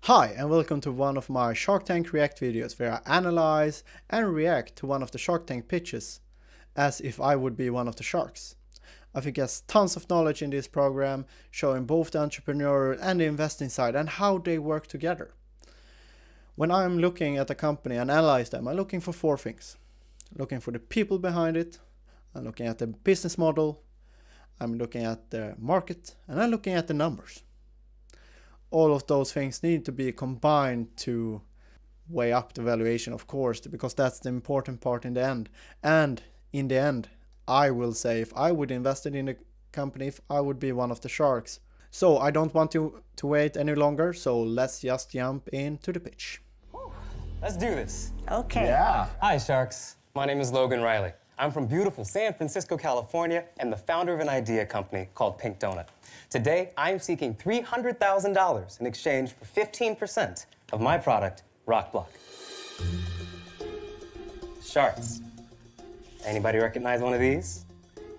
Hi and welcome to one of my Shark Tank React videos where I analyze and react to one of the Shark Tank pitches as if I would be one of the sharks. I think there's tons of knowledge in this program showing both the entrepreneurial and the investing side and how they work together. When I'm looking at a company and analyze them, I'm looking for four things. Looking for the people behind it, I'm looking at the business model, I'm looking at the market, and I'm looking at the numbers. All of those things need to be combined to weigh up the valuation, of course, because that's the important part in the end. And in the end, I will say if I would invest in a company, if I would be one of the sharks. So I don't want to wait any longer, so let's just jump into the pitch. Let's do this. Okay. Yeah. Hi, sharks. My name is Logan Riley. I'm from beautiful San Francisco, California, and the founder of an idea company called Pink Donut. Today, I'm seeking $300,000 in exchange for 15% of my product, RokBlok. Sharks. Anybody recognize one of these?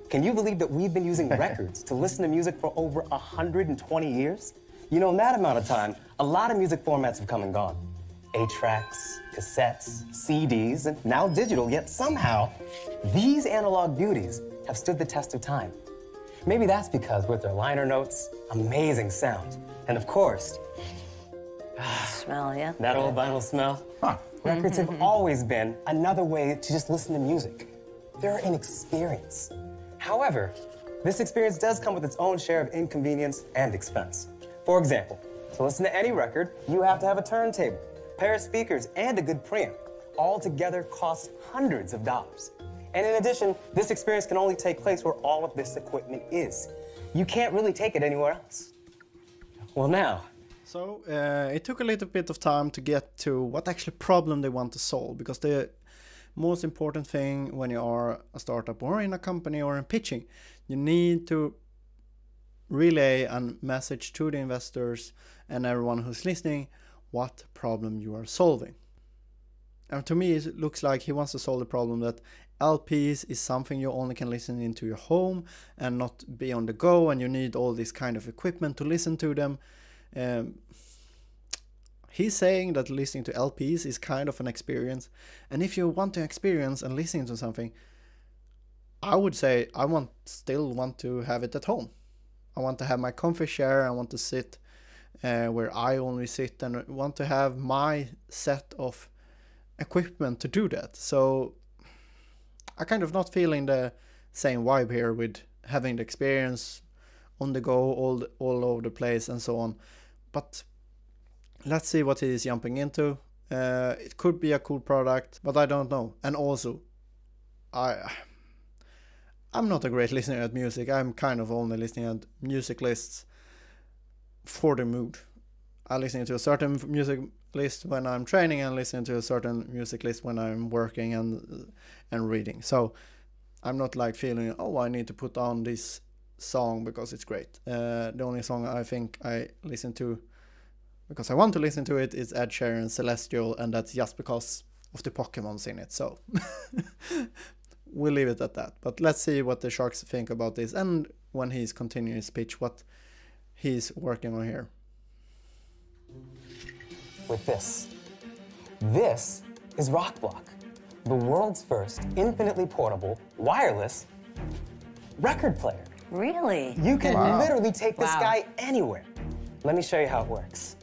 Can you believe that we've been using records to listen to music for over 120 years? You know, in that amount of time, a lot of music formats have come and gone. 8-tracks, cassettes, CDs, and now digital, yet somehow, these analog beauties have stood the test of time. Maybe that's because with their liner notes, amazing sound, and of course, smell, yeah? That old vinyl smell. Records have always been another way to just listen to music. They're an experience. However, this experience does come with its own share of inconvenience and expense. For example, to listen to any record, you have to have a turntable, pair of speakers, and a good preamp. All together costs hundreds of dollars. And in addition, this experience can only take place where all of this equipment is. You can't really take it anywhere else. Well, now. So it took a little bit of time to get to what actually problem they want to solve, because the most important thing when you are a startup or in a company or in pitching, you need to relay a message to the investors and everyone who's listening what problem you are solving. And to me, it looks like he wants to solve the problem that LPs is something you only can listen into your home and not be on the go, and you need all this kind of equipment to listen to them. He's saying that listening to LPs is kind of an experience, and if you want to experience and listen to something, I would say I still want to have it at home. I want to have my comfy chair, I want to sit where I only sit, and want to have my set of equipment to do that. So I kind of not feeling the same vibe here with having the experience on the go all over the place and so on. But let's see what he is jumping into. It could be a cool product, but I don't know. And also, I'm not a great listener at music. I'm kind of only listening at music lists for the mood. I listen to a certain music list when I'm training and listen to a certain music list when I'm working and reading. So I'm not like feeling, oh, I need to put on this song because it's great. The only song I think I listen to because I want to listen to it is Ed Sheeran's Celestial, and that's just because of the Pokemons in it. So we'll leave it at that. But let's see what the sharks think about this, and when he's continuing his pitch, what he's working on here. With this. This is RokBlok, the world's first infinitely portable, wireless record player. Really? You can literally take this guy anywhere. Let me show you how it works.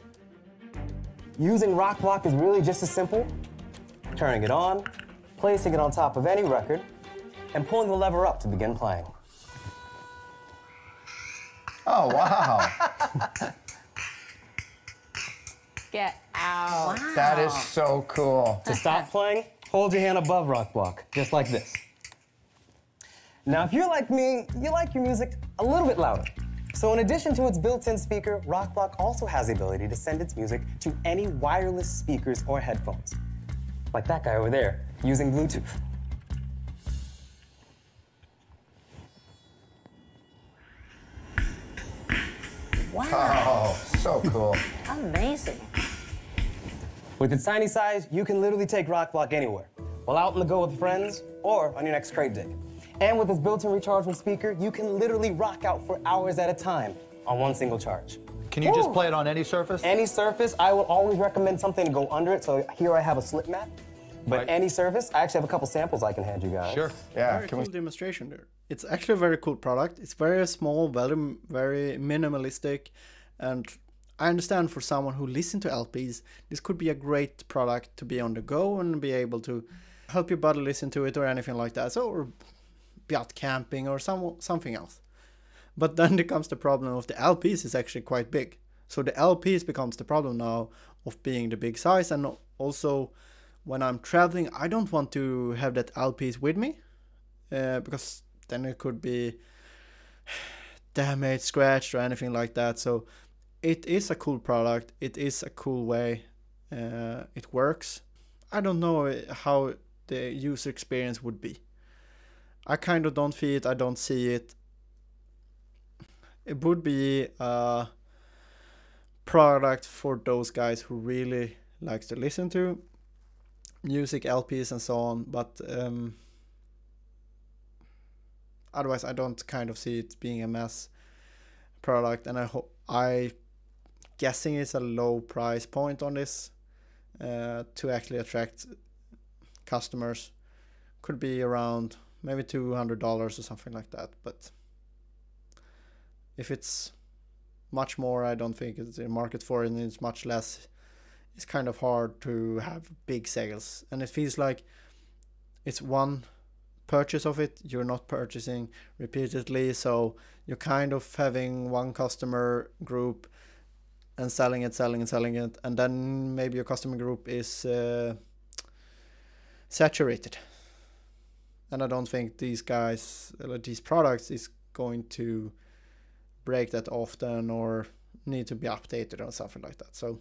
Using RokBlok is really just as simple. Turning it on, placing it on top of any record, and pulling the lever up to begin playing. Oh, wow. Get out. Wow. That is so cool. To stop playing, hold your hand above RokBlok, just like this. Now, if you're like me, you like your music a little bit louder. So in addition to its built-in speaker, RokBlok also has the ability to send its music to any wireless speakers or headphones. Like that guy over there, using Bluetooth. Wow. Oh, so cool. Amazing. With its tiny size, you can literally take RokBlok anywhere, while out on the go with friends or on your next crate dig. And with its built-in rechargeable speaker, you can literally rock out for hours at a time on one single charge. Can you just play it on any surface? Any surface, I would always recommend something to go under it. So here I have a slip mat. But Right. any surface, I actually have a couple samples I can hand you guys. Sure. Yeah, Very can cool we? demonstration there. It's actually a very cool product. It's very small, very minimalistic, and I understand for someone who listens to LPs, this could be a great product to be on the go and be able to help your buddy listen to it or anything like that. So, or be out camping or something else. But then there comes the problem of the LPs is actually quite big. So the LPs becomes the problem now of being the big size, and also when I'm traveling, I don't want to have that LPs with me because then it could be damaged, scratched, or anything like that. So it is a cool product. It is a cool way. It works. I don't know how the user experience would be. I kind of don't feel it. I don't see it. It would be a product for those guys who really likes to listen to music, LPs, and so on. But otherwise, I don't kind of see it being a mass product. And I guessing it's a low price point on this to actually attract customers. Could be around maybe $200 or something like that. But if it's much more, I don't think it's a market for it, and it's much less. It's kind of hard to have big sales, and it feels like it's one purchase of it. You're not purchasing repeatedly, so you're kind of having one customer group and selling it, and then maybe your customer group is saturated. And I don't think these products is going to break that often or need to be updated or something like that. So,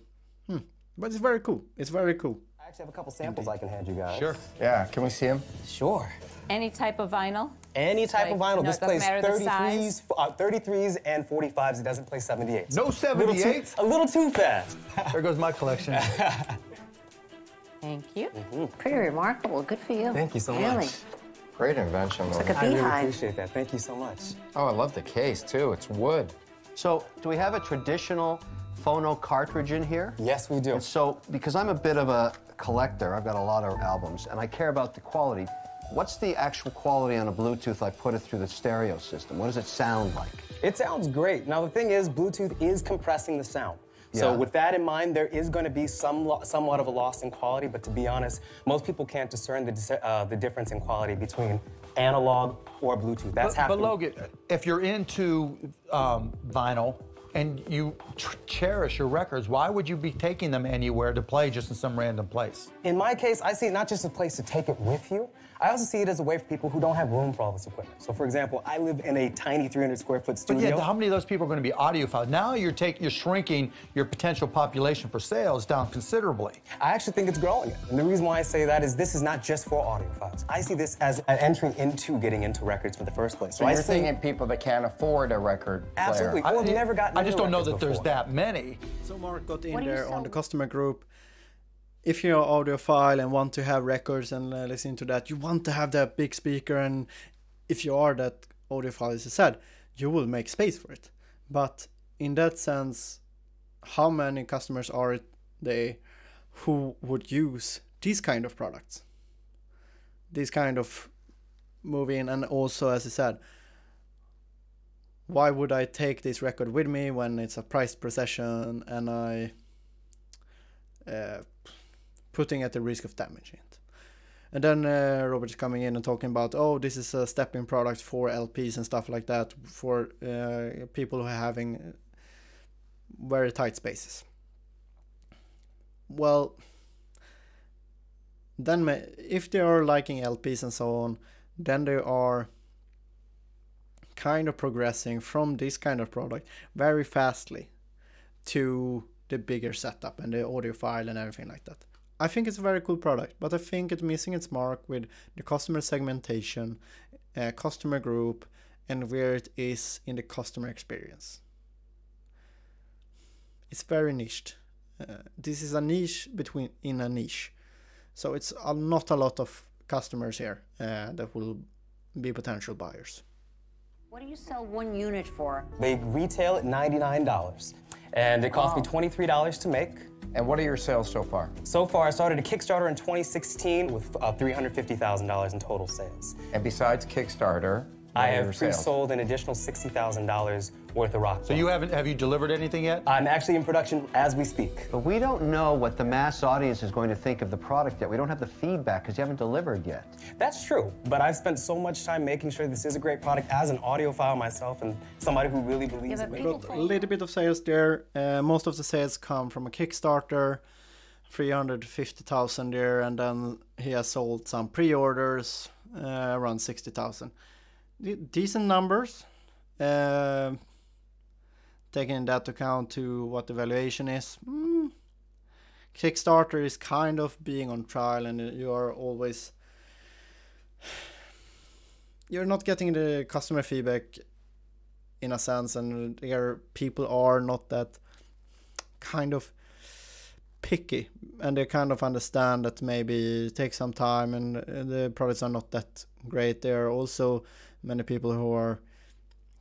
but it's very cool. It's very cool. I actually have a couple samples I can hand you guys. Sure. Yeah, can we see him? Sure. Any type of vinyl? Any type of vinyl. No, This it doesn't plays matter the 33s and 45s. It doesn't play 78s. No 78s? A little too fast. There goes my collection. Thank you. Pretty remarkable. Good for you. Thank you so Really. much. Great invention, It's Lou. like a I really beehive. appreciate that. Thank you so much. Oh, I love the case, too. It's wood. So, do we have a traditional phono cartridge in here? Yes, we do. And so, because I'm a bit of a collector, I've got a lot of albums, and I care about the quality. What's the actual quality on a Bluetooth I put it through the stereo system? What does it sound like? It sounds great. Now, the thing is, Bluetooth is compressing the sound. So Yeah. with that in mind, there is going to be somewhat of a loss in quality, but to be honest, most people can't discern the difference in quality between analog or Bluetooth. That's But happening. Logan, if you're into vinyl and you cherish your records, why would you be taking them anywhere to play just in some random place? In my case, I see it not just a place to take it with you. I also see it as a way for people who don't have room for all this equipment. So, for example, I live in a tiny 300 square foot But studio. yeah, how many of those people are going to be audiophiles? Now you're shrinking your potential population for sales down considerably. I actually think it's growing. And the reason why I say that is this is not just for audiophiles. I see this as an entry into getting into records for the first place. So I you're see thinking people that can't afford a record player. Absolutely. Or have never gotten I just into don't know records that there's before. that many. So Mark got in What do you there on sell? the customer group. If you're an audiophile and want to have records and listen to that, you want to have that big speaker, and if you are that audiophile, as I said, you will make space for it. But in that sense, how many customers are they who would use these kind of products? These kind of move in, and also, as I said, why would I take this record with me when it's a priced procession and I putting at the risk of damaging it? And then Robert is coming in and talking about, oh, this is a stepping product for LPs and stuff like that, for people who are having very tight spaces. Well, then if they are liking LPs and so on, then they are kind of progressing from this kind of product very fastly to the bigger setup and the audiophile and everything like that. I think it's a very cool product, but I think it's missing its mark with the customer segmentation, customer group, and where it is in the customer experience. It's very niched. This is a niche in a niche. So it's not a lot of customers here that will be potential buyers. What do you sell one unit for? They retail at $99, and it cost me $23 to make. And what are your sales so far? So far, I started a Kickstarter in 2016 with $350,000 in total sales. And besides Kickstarter, I what are have your sales? pre-sold an additional $60,000 worth of RokBlok. So have you delivered anything yet? I'm actually in production as we speak. But we don't know what the mass audience is going to think of the product yet. We don't have the feedback because you haven't delivered yet. That's true, but I've spent so much time making sure this is a great product as an audiophile myself and somebody who really believes Yeah, in but it. people Got a little bit of sales there. Most of the sales come from a Kickstarter, 350,000 there, and then he has sold some pre-orders, around 60,000. Decent numbers, taking that account to what the valuation is. Kickstarter is kind of being on trial, and you're not getting the customer feedback in a sense, and people are not that kind of picky, and they kind of understand that maybe it takes some time and the products are not that great. There are also many people who are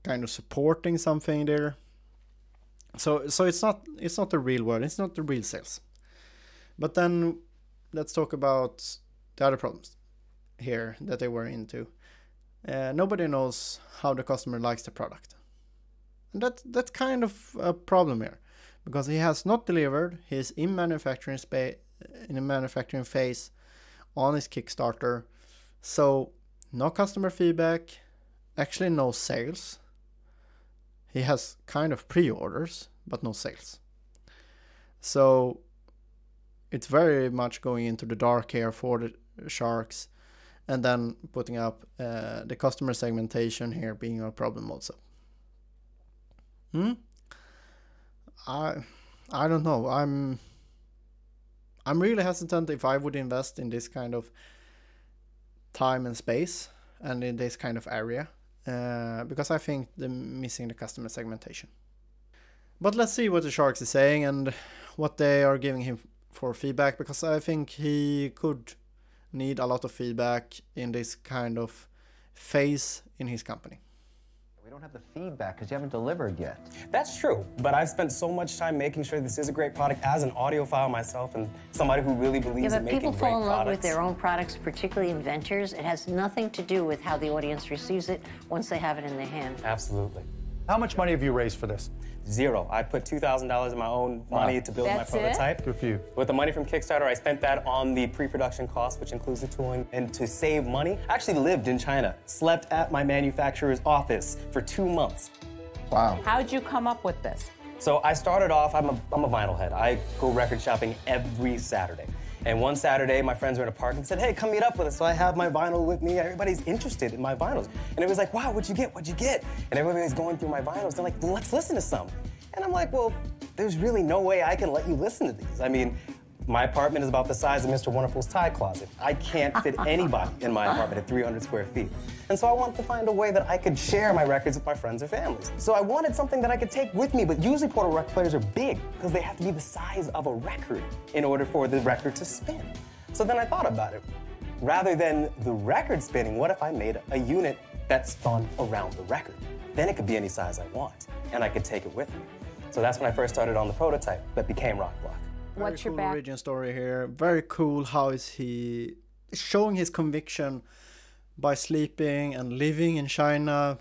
kind of supporting something there, so it's not the real world, it's not the real sales. But then let's talk about the other problems here that they were into. Nobody knows how the customer likes the product, and that's kind of a problem here, because he has not delivered. He's in manufacturing phase on his Kickstarter, so no customer feedback, actually no sales. He has kind of pre-orders but no sales, so it's very much going into the dark here for the sharks, and then putting up the customer segmentation here being a problem also. I don't know. I'm really hesitant if I would invest in this kind of time and space and in this kind of area, because I think they're missing the customer segmentation. But let's see what the sharks is saying and what they are giving him for feedback, because I think he could need a lot of feedback in this kind of phase in his company. We don't have the feedback because you haven't delivered yet. That's true, but I've spent so much time making sure this is a great product as an audiophile myself and somebody who really believes Yeah, in but making people great fall in love products. with their own products, particularly inventors. It has nothing to do with how the audience receives it once they have it in their hand. Absolutely. How much money have you raised for this? Zero. I put $2,000 of my own money to build That's my it? prototype. Good for you. With the money from Kickstarter, I spent that on the pre-production costs, which includes the tooling. And to save money, I actually lived in China, slept at my manufacturer's office for 2 months. Wow. How'd you come up with this? So I started off, I'm a vinyl head. I go record shopping every Saturday. And one Saturday, my friends were in a park and said, hey, come meet up with us. So I have my vinyl with me. Everybody's interested in my vinyls. And it was like, wow, what'd you get? What'd you get? And everybody's going through my vinyls. They're like, well, let's listen to some. And I'm like, well, there's really no way I can let you listen to these. I mean, my apartment is about the size of Mr. Wonderful's tie closet. I can't fit anybody in my apartment at 300 square feet. And so I wanted to find a way that I could share my records with my friends or families. So I wanted something that I could take with me, but usually portable record players are big because they have to be the size of a record in order for the record to spin. So then I thought about it. Rather than the record spinning, what if I made a unit that spun around the record? Then it could be any size I want, and I could take it with me. So that's when I first started on the prototype that became RokBlok. What's your cool back? origin story here. Very cool. How is he showing his conviction by sleeping and living in China,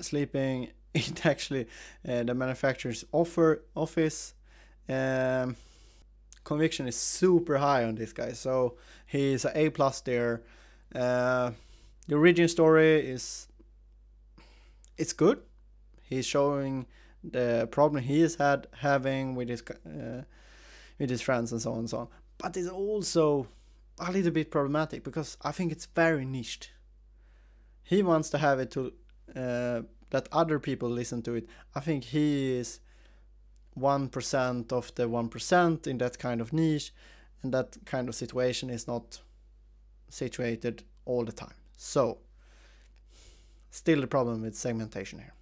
sleeping in actually the manufacturer's office. Conviction is super high on this guy, so he's an A+ there. The origin story is good. He's showing the problem he is having with his friends and so on and so on. But it's also a little bit problematic because I think it's very niched. He wants to have it to that other people listen to it. I think he is 1% of the 1% in that kind of niche, and that kind of situation is not situated all the time. So still the problem with segmentation here.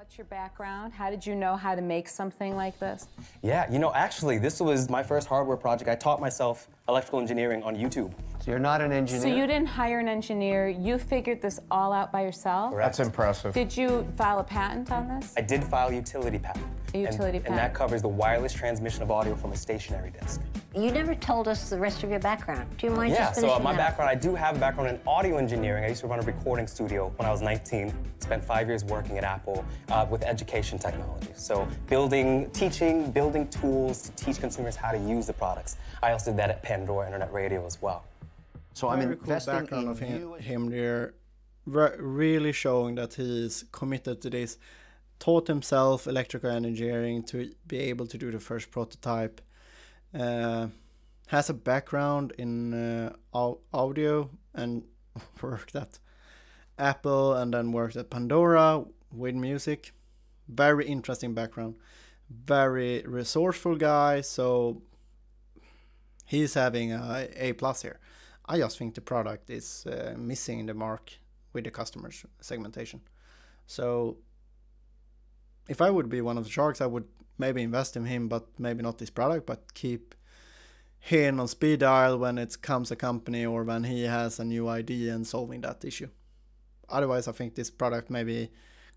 What's your background? How did you know how to make something like this? Yeah, you know, actually, this was my first hardware project. I taught myself electrical engineering on YouTube. So you're not an engineer? So you didn't hire an engineer, you figured this all out by yourself? Correct. That's impressive. Did you file a patent on this? I did file a utility patent. A utility and patent. that covers the wireless transmission of audio from a stationary disc. You never told us the rest of your background. Do you mind Yeah, just so finishing my that? background, I do have a background in audio engineering. I used to run a recording studio when I was 19. Spent 5 years working at Apple with education technology. So teaching, building tools to teach consumers how to use the products. I also did that at Pandora Internet Radio as well. So I'm Very cool investing background in of you. him there, really showing that he's committed to this. Taught himself electrical engineering to be able to do the first prototype. Has a background in audio and worked at Apple and then worked at Pandora with music. Very interesting background. Very resourceful guy. So he's having a A+ here. I just think the product is missing the mark with the customers segmentation. So if I would be one of the sharks, I would maybe invest in him, but maybe not this product, but keep him on speed dial when it comes a company or when he has a new idea and solving that issue. Otherwise, I think this product maybe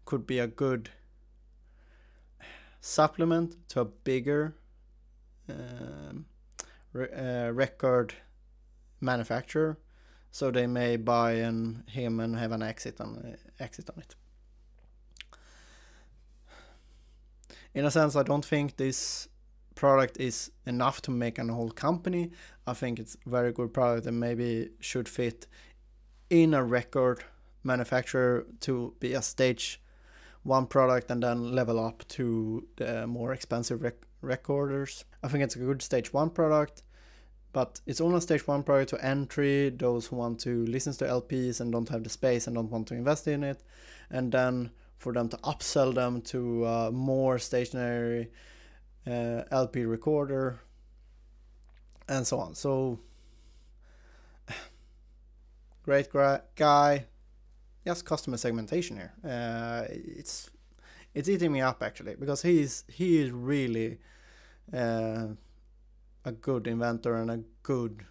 could be a good supplement to a bigger record manufacturer, so they may buy him and have an exit on it. In a sense, I don't think this product is enough to make a whole company. I think it's a very good product and maybe should fit in a record manufacturer to be a stage 1 product and then level up to the more expensive recorders. I think it's a good stage 1 product, but it's only a stage 1 product to entry, those who want to listen to LPs and don't have the space and don't want to invest in it, and then for them to upsell them to a more stationary LP recorder and so on. So great guy, just customer segmentation here. It's eating me up actually, because he is really a good inventor and a good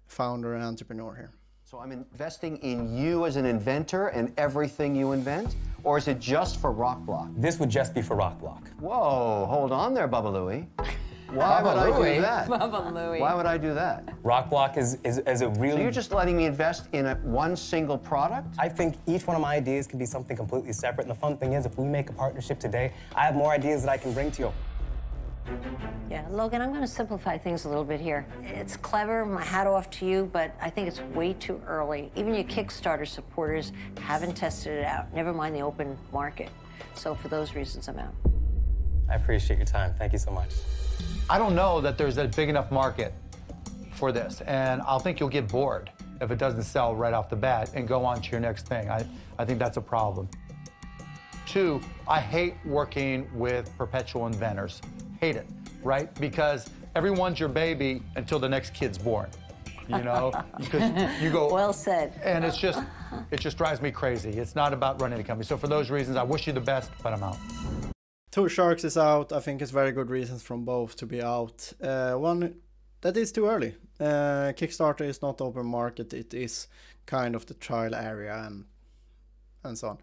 founder and entrepreneur here. So I'm investing in you as an inventor and everything you invent? Or is it just for RokBlok? This would just be for RokBlok. Whoa, hold on there, Bubba Louie. Why would I do that? Bubba Louie. Why would I do that? RokBlok is a really... So you're just letting me invest in one single product? I think each one of my ideas can be something completely separate. And the fun thing is, if we make a partnership today, I have more ideas that I can bring to you. Yeah, Logan, I'm going to simplify things a little bit here. It's clever, my hat off to you, but I think it's way too early. Even your Kickstarter supporters haven't tested it out, never mind the open market. So for those reasons, I'm out. I appreciate your time. Thank you so much. I don't know that there's a big enough market for this, and I'll think you'll get bored if it doesn't sell right off the bat and go on to your next thing. I think that's a problem. 2, I hate working with perpetual inventors. Hate it, right? Because everyone's your baby until the next kid's born, you know? Because you go... Well said. And it just drives me crazy. It's not about running a company. So for those reasons, I wish you the best, but I'm out. 2 sharks is out. I think it's very good reasons from both to be out. One, that is too early. Kickstarter is not open market. It is kind of the trial area and so on.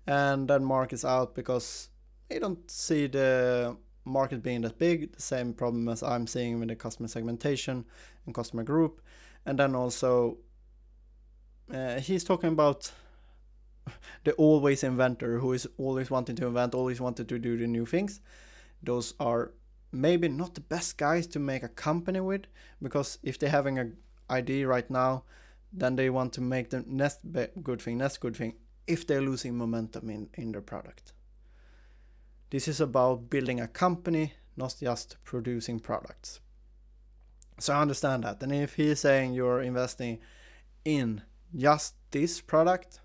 And then Mark is out because they don't see the market being that big. The same problem as I'm seeing with the customer segmentation and customer group. And then also he's talking about the always inventor who is always wanting to invent, always wanted to do the new things. Those are maybe not the best guys to make a company with, because if they're having an idea right now, then they want to make the next good thing, if they're losing momentum in their product. This is about building a company, not just producing products. So I understand that. And if he's saying you're investing in just this product,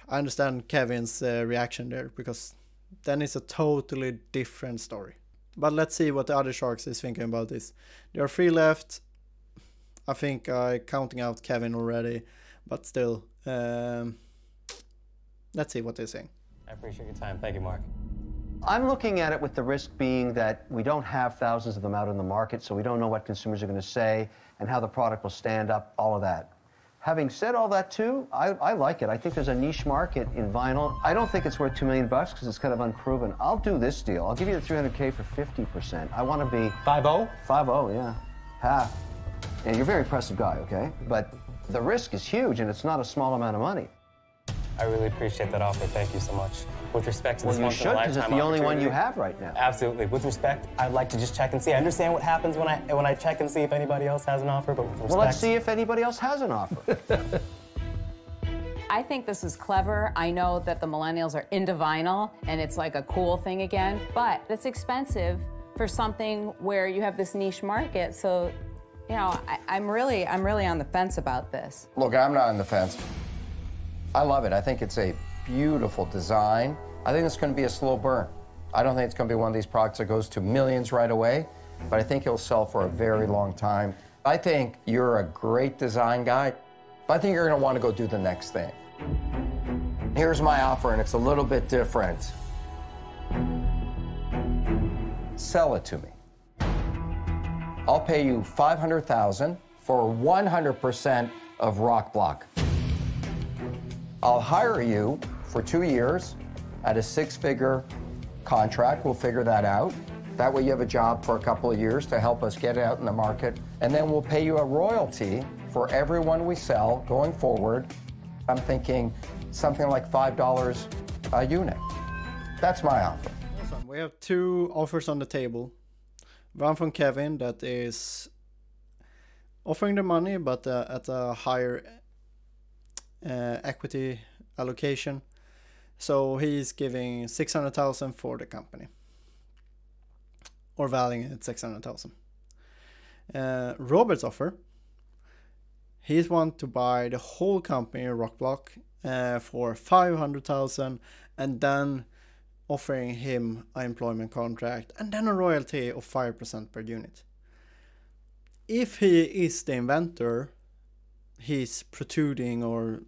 I understand Kevin's reaction there, because then it's a totally different story. But let's see what the other sharks is thinking about this. There are 3 left. I think I'm counting out Kevin already, but still, let's see what they're saying. I appreciate your time. Thank you, Mark. I'm looking at it with the risk being that we don't have thousands of them out in the market, so we don't know what consumers are going to say and how the product will stand up, all of that. Having said all that too, I like it. I think there's a niche market in vinyl. I don't think it's worth $2 million because it's kind of unproven. I'll do this deal. I'll give you the $300K for 50%. I want to be 5-0? 5-0, yeah, half. And you're a very impressive guy, okay? But the risk is huge, and it's not a small amount of money. I really appreciate that offer. Thank you so much. With respect to this Well, you should, because it's the only one you have right now. Absolutely. With respect, I'd like to just check and see. I understand what happens when I check and see if anybody else has an offer, but with respect... Well, let's see if anybody else has an offer. I think this is clever. I know that the millennials are into vinyl, and it's like a cool thing again, but it's expensive for something where you have this niche market, so, you know, I'm really on the fence about this. Look, I'm not on the fence. I love it. I think it's a beautiful design. I think it's going to be a slow burn. I don't think it's going to be one of these products that goes to millions right away, but I think it'll sell for a very long time. I think you're a great design guy, but I think you're going to want to go do the next thing. Here's my offer, and it's a little bit different. Sell it to me. I'll pay you $500,000 for 100% of RokBlok. I'll hire you for 2 years at a 6-figure contract. We'll figure that out. That way you have a job for a couple of years to help us get it out in the market. And then we'll pay you a royalty for every one we sell going forward. I'm thinking something like $5 a unit. That's my offer. Awesome. We have 2 offers on the table. One from Kevin that is offering the money, but at a higher equity allocation. So he's giving $600,000 for the company, or valuing it at $600,000. Robert's offer, he's want to buy the whole company, RokBlok, for $500,000, and then offering him an employment contract and then a royalty of 5% per unit. If he is the inventor, he's protruding or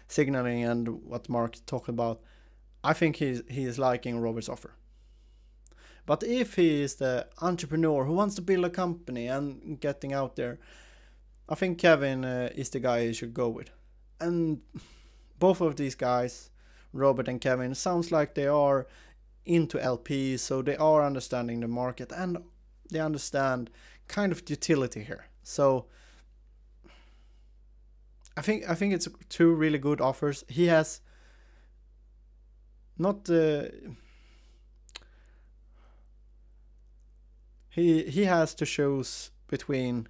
signaling, and what Mark talked about, I think he is liking Robert's offer. But if he is the entrepreneur who wants to build a company and getting out there, I think Kevin is the guy you should go with. And both of these guys, Robert and Kevin, sounds like they are into LPs, so they are understanding the market and they understand kind of utility here. So I think it's 2 really good offers. He has not he has to choose between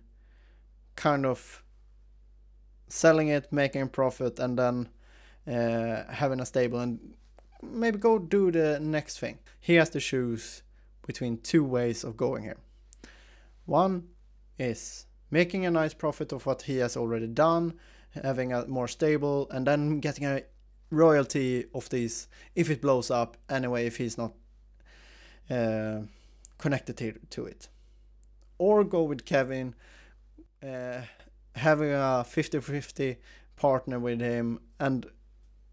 kind of selling it, making a profit, and then having a stable and maybe go do the next thing. He has to choose between 2 ways of going here. One is making a nice profit of what he has already done, having a more stable, and then getting a royalty of these if it blows up anyway, if he's not connected to it. Or go with Kevin, having a 50-50 partner with him and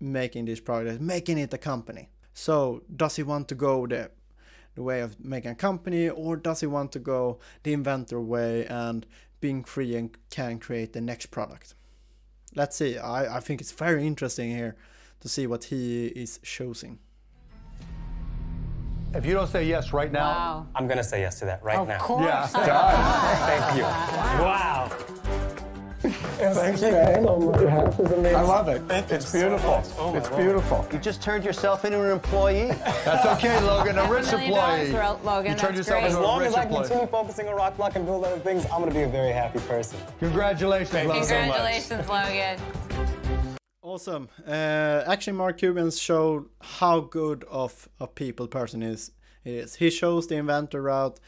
making this product, making it a company. So does he want to go the way of making a company, or does he want to go the inventor way and being free and can create the next product? Let's see. I think it's very interesting here to see what he is choosing. If you don't say yes right now... Wow. I'm going to say yes to that right now. Of course. Yeah. Thank you. Wow. Thank you. I love it. It's beautiful. It's beautiful. You just turned yourself into an employee. That's okay, Logan. A rich $1 million employee. for Logan. You turned That's yourself great. As into a long rich as I employee. continue focusing on RokBlok and build other things, I'm going to be a very happy person. Congratulations, Logan. Congratulations, Logan. Awesome. Actually, Mark Cuban's showed how good of a people person he is. He shows the inventor route.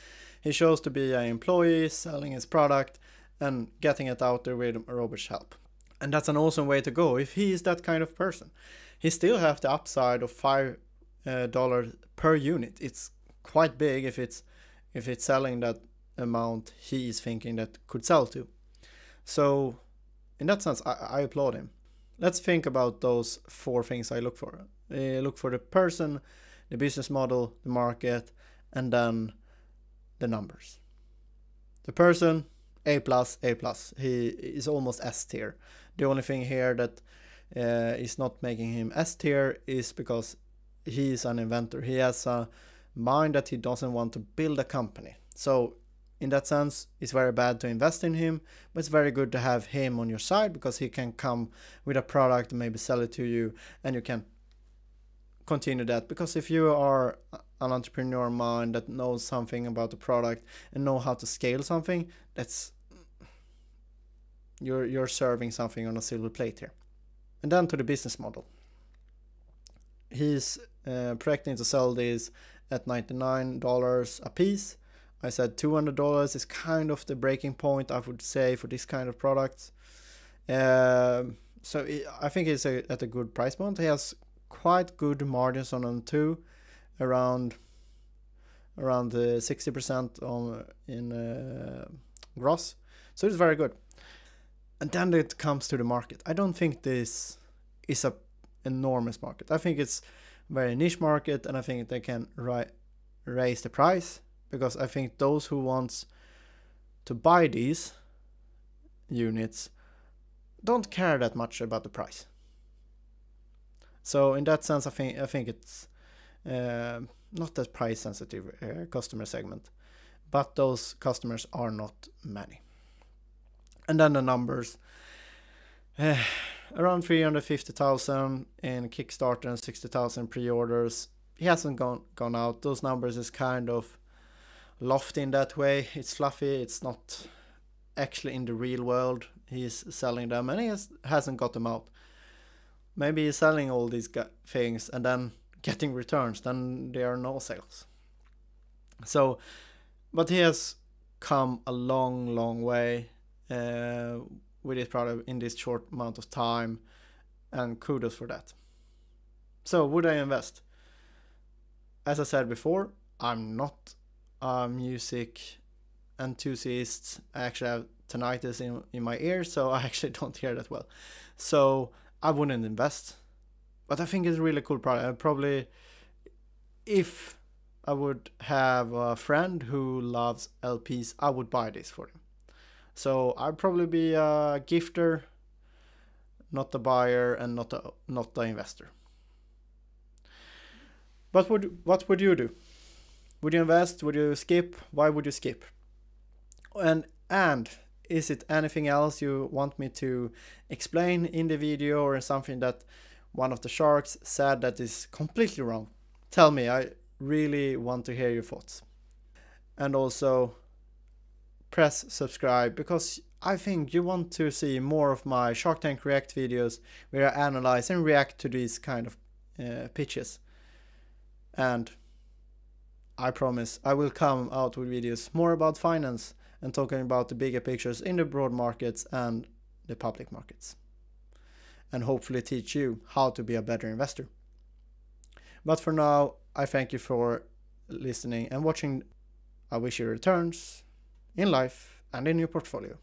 He shows to be an employee, selling his product, and getting it out there with Robert's help. And that's an awesome way to go if he is that kind of person. He still have the upside of $5 per unit. It's quite big if it's selling that amount he is thinking that could sell to. So in that sense, I applaud him. Let's think about those 4 things I look for. look for the person, the business model, the market, and then the numbers. The person, A+, A+. He is almost S tier. The only thing here that is not making him S tier is because he is an inventor. He has a mind that he doesn't want to build a company. So in that sense, it's very bad to invest in him, but it's very good to have him on your side because he can come with a product and maybe sell it to you, and you can continue that. Because if you are an entrepreneur mind that knows something about the product and know how to scale something, that's you're serving something on a silver plate here. And then to the business model. He's projecting to sell these at $99 a piece. I said $200 is kind of the breaking point, I would say, for this kind of products. So I think it's at a good price point. He has quite good margins on them too, around 60% in gross. So it's very good. And then it comes to the market. I don't think this is a enormous market. I think it's a very niche market, and I think they can raise the price, because I think those who want to buy these units don't care that much about the price. So in that sense, I think it's not that price sensitive customer segment, but those customers are not many. And then the numbers, around 350,000 in Kickstarter and 60,000 pre-orders. He hasn't gone out. Those numbers is kind of lofty in that way. It's fluffy. It's not actually in the real world. He's selling them, and he hasn't got them out. Maybe he's selling all these things and then getting returns. Then there are no sales. So, but he has come a long way with his product in this short amount of time, and kudos for that. So would I invest? As I said before, I'm not a music enthusiast. I actually have tinnitus in my ears, so I actually don't hear that well. So I wouldn't invest, but I think it's a really cool product. I'd probably, if I would have a friend who loves LPs, I would buy this for him. So I'd probably be a gifter, not a buyer, and not the investor. But what would you do? Would you invest? Would you skip? Why would you skip? And is it anything else you want me to explain in the video, or something that one of the sharks said that is completely wrong? Tell me, I really want to hear your thoughts. And also press subscribe, because I think you want to see more of my Shark Tank React videos where I analyze and react to these kind of pitches. And I promise I will come out with videos more about finance and talking about the bigger pictures in the broad markets and the public markets, and hopefully teach you how to be a better investor. But for now, I thank you for listening and watching. I wish you returns in life and in your portfolio.